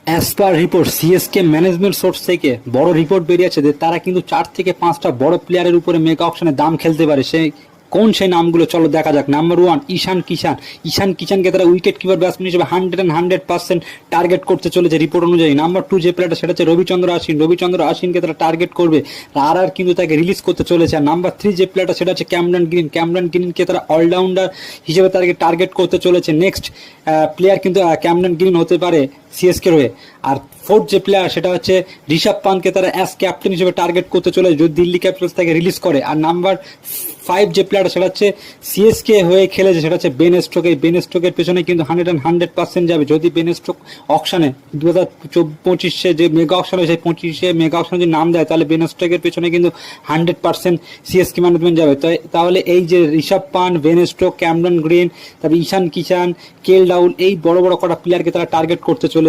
As per report CSK management source থেকে বড় report বেরিয়েছে যে তারা কিন্তু 4 থেকে 5টা বড় প্লেয়ারের উপরে মেগা অকশনে দাম খেলতে পারে। সেই নামগুলো চলো দেখা যাক। নাম্বার 1 ঈশান কিষানকে তারা উইকেট কিপার ব্যাটসম্যান হিসেবে 100% টার্গেট করতে চলেছে রিপোর্ট অনুযায়ী। নাম্বার 2 যে প্লেয়ারটা সেটা হচ্ছে রবিচন্দ্র আশ্বিনকে তারা টার্গেট করবে, আর কিন্তু তাকে রিলিজ করতে চলেছে। আর নাম্বার 3 যে প্লেয়ারটা সেটা হচ্ছে ক্যামরন গ্রিনকে তারা অলরাউন্ডার হিসেবে তাকে টার্গেট করতে চলেছে। নেক্সট প্লেয়ার কিন্তু ক্যামরন গ্রিন হতে পারে সিএসকে হয়ে। আর 4th যে প্লেয়ার সেটা হচ্ছে ঋষভ পান্তকে তারা অ্যাজ ক্যাপ্টেন হিসেবে টার্গেট করতে চলে যদি দিল্লি ক্যাপিটালস তাকে রিলিজ করে। আর নাম্বার 5 যে প্লেয়ার সেটা হচ্ছে সিএসকে হয়ে খেলেছে সেটা হচ্ছে বেন স্টোক। এই বেন স্টোকের পেছনে কিন্তু 100% যাবে যদি বেন স্টোক অকশনে 2025 যে মেগা অকশনে সেই 25 মেগা অকশনে যদি নাম দেয় তাহলে বেন স্টোকের পেছনে কিন্তু 100% সিএসকে ম্যানেজমেন্ট যাবে। তাহলে এই যে Rishabh Pant, Ben Stokes, Cameron Green, তারপরে ঈশান কিষান, কেএল রাহুল, এই বড় বড় কটা প্লেয়ারকে তারা টার্গেট করতে চলেছে।